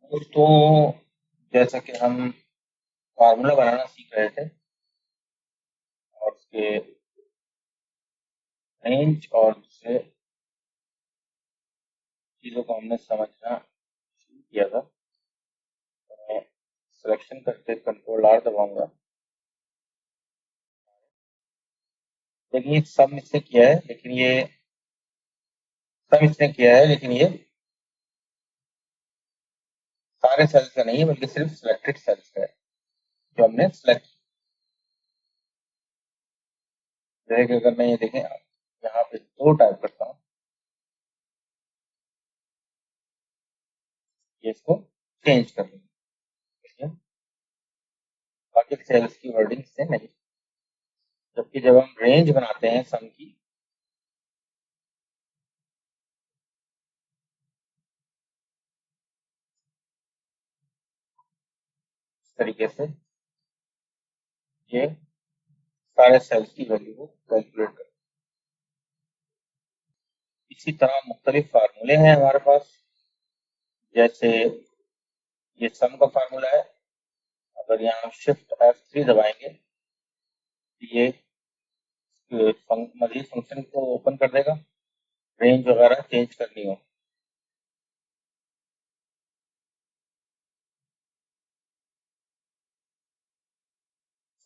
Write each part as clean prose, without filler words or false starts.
दोस्तों, जैसा कि हम फार्मूला बनाना सीख रहे थे और उसके रेंज और दूसरे चीज़ों को हमने समझना शुरू किया था। तो मैं सिलेक्शन करके कंट्रोल आर दबाऊंगा। देखिए सम इसने किया है, लेकिन ये सारे सेल्स का नहीं है, बल्कि सिर्फ सिलेक्टेड सेल्स का है जो हमने सिलेक्ट। जैसे कि अगर मैं ये देखें, यहाँ पे 2 टाइप करता हूँ, ये इसको चेंज कर दूंगा, ठीक है? बाकी सेल्स की वर्डिंग से नहीं। जबकि जब हम रेंज बनाते हैं सम की, इस तरीके से ये सारे सेल्स की वैल्यू को कैलकुलेट कर। इसी तरह मुख्तलिफ फार्मूले हैं हमारे पास। जैसे ये सम का फार्मूला है, अगर यहाँ शिफ्ट F3 दबाएंगे तो ये मजीद फंक्शन को ओपन कर देगा, रेंज वगैरह चेंज करनी हो।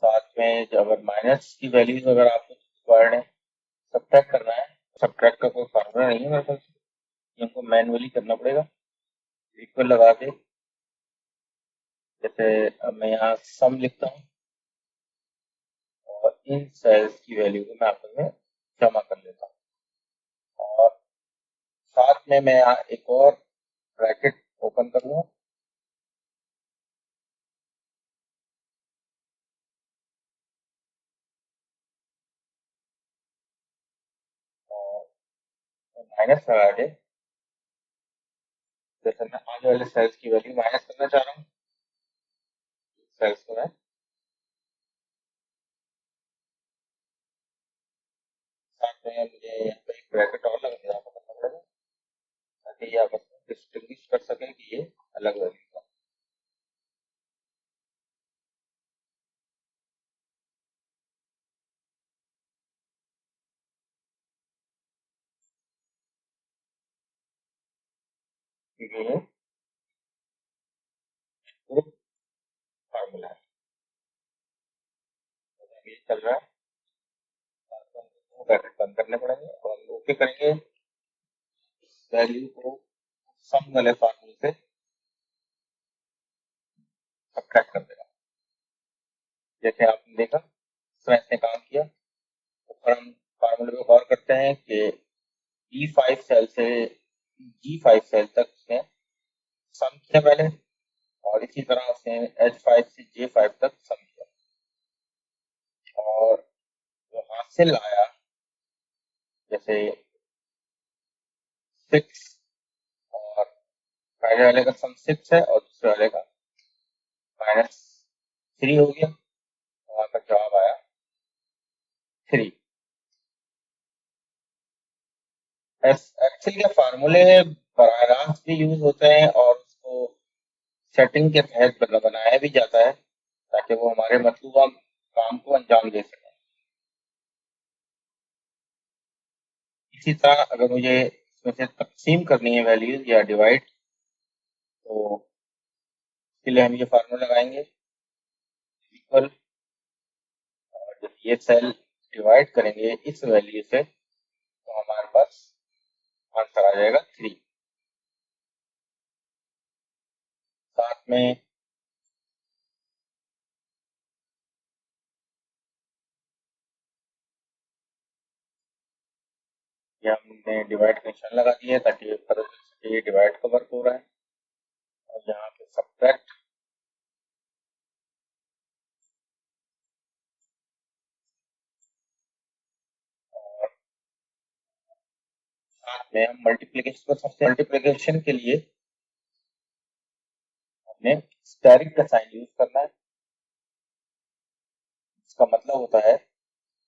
साथ में अगर माइनस की वैल्यूज अगर आपको रिक्वायर्ड है, सब्ट्रैक्ट करना है, सब्ट्रैक्ट का कोई फार्मूला नहीं है मेरे पास, ये हमको मैनुअली करना पड़ेगा। इक्वल लगा के, जैसे अब मैं यहाँ सम लिखता हूँ और इन सेल्स की वैल्यू को मैं आपस में जमा कर लेता हूँ, और साथ में मैं यहाँ एक और ब्रैकेट ओपन करूंगा और माइनस लगा के, जैसे मैं आगे वाले सेल्स की वैल्यू माइनस करना चाह रहा हूँ, सेल्स को मैं साथ में मुझे यहाँ पे एक ब्रैकेट और लगा करना पड़ेगा, ताकि ये आपस में डिस्टिंग्विश कर सके कि ये अलग वैल्यू का। क्योंकि ये ग्रुप फार्मूला है, तो ये चल रहा है, ब्रैकेट बंद करने पड़ेंगे और हम ओके करेंगे। वैल्यू को सम वाले फार्मूले से सब्ट्रैक्ट कर देगा। जैसे आपने देखा इस तरह इसने काम किया। तो फिर हम फार्मूले पे गौर करते हैं कि E5 सेल से G5 सेल तक उसने सम किया पहले, और इसी तरह उसने H5 से J5 तक सम किया, और जो हासिल आया, जैसे 6, और पहले वाले का सम 6 है और दूसरे वाले का -3 हो गया, तो वहां का जवाब आया 3। एक्सेल के फार्मूले बराह रास्त भी यूज होते हैं और उसको सेटिंग के तहत बनाया भी जाता है, ताकि वो हमारे मतलूबा काम को अंजाम दे सके। इसी तरह अगर मुझे इसमें से तकसीम करनी है वैल्यूज या डिवाइड, तो इसके लिए हम ये फार्मूला लगाएंगे, इक्वल, और जब ये सेल डिवाइड करेंगे इस वैल्यू से, तो हमारे पास आंसर आ जाएगा 3। साथ में ये हमने डिवाइड का निशान लगा दिया है, ताकि ये पता चल सके ये डिवाइड का वर्क हो रहा है। और यहाँ पे सब्ट्रैक्ट, और साथ में हम मल्टीप्लिकेशन को, सबसे मल्टीप्लिकेशन के लिए हमने स्टेरिक का साइन यूज करना है। इसका मतलब होता है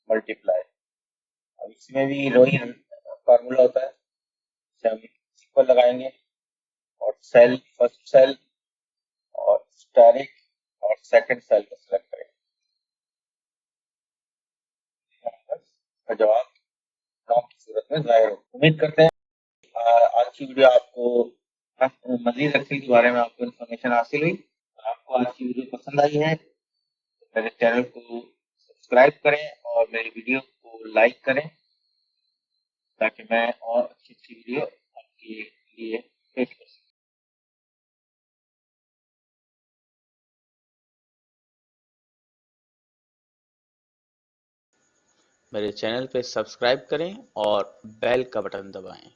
मल्टीप्लाई। अब इसमें भी वही फार्मूला होता है, जैसे हम इक्वल लगाएंगे और सेल, फर्स्ट सेल और स्टैरिक और सेकंड सेल को सिलेक्ट करें। इसका जवाब नाम की सूरत में जाहिर हो। उम्मीद करते हैं आज की वीडियो आपको मजीद एक्सेल के बारे में आपको इन्फॉर्मेशन हासिल हुई। आपको आज की वीडियो पसंद आई है तो मेरे चैनल को सब्सक्राइब करें और मेरी वीडियो को लाइक करें ताकि मैं और अच्छी अच्छी वीडियो आपके लिए पेश कर सकूं। मेरे चैनल पे सब्सक्राइब करें और बेल का बटन दबाएं।